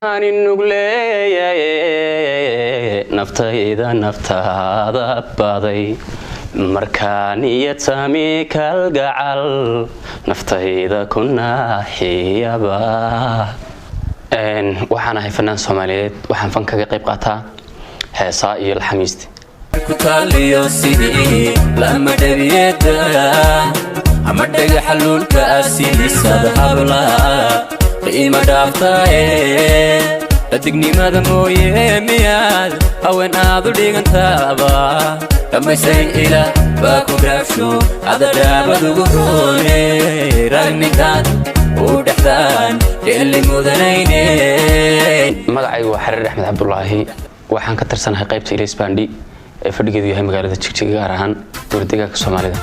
أنا النقلي نفتيدا نفتهذا باضي مركانية سامي كالقعل نفتيدا كنا حيابا waxaan ahay fanaan Soomaaliyeed waxaan fanka ka qayb qaataa heesaa iyo alxamiisti ku taaliyo sidii lama dhabiyada ama dhaga xalulka asiisada habla qiima dhaaftaay dadnimada mooyee miyaad haween aad u dhigantaaba kamaysay ila ba ku dhaafsho adadaabadu goonee ragninkan ودحدان اللي مودنيني magacaygu waa Xariir Axmed Cabdullaahi waxaan ka tirsanahay qaybta Ileys Bandi ee fadhigeedu yahay magaalada Jigjiga gaar ahaan dowladda Soomaalida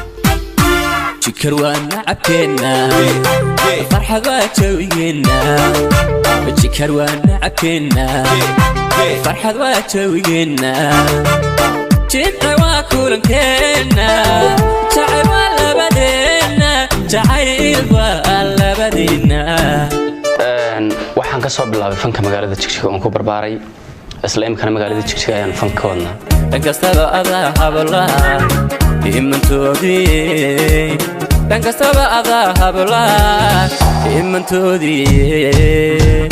jikar waan cabkeena farxada jawigena jikar waan cabkeena farxada jawigena jikar waa kulankeena jacayl waa labadeena jacayl waa labadeena waxaan ka soo bilaabay fanka magaalada Jigjiga oo ku barbaaray isla imkana magaalada Jigjiga ayaan fanka wadnaa dhankastaba adaa habla imantoodii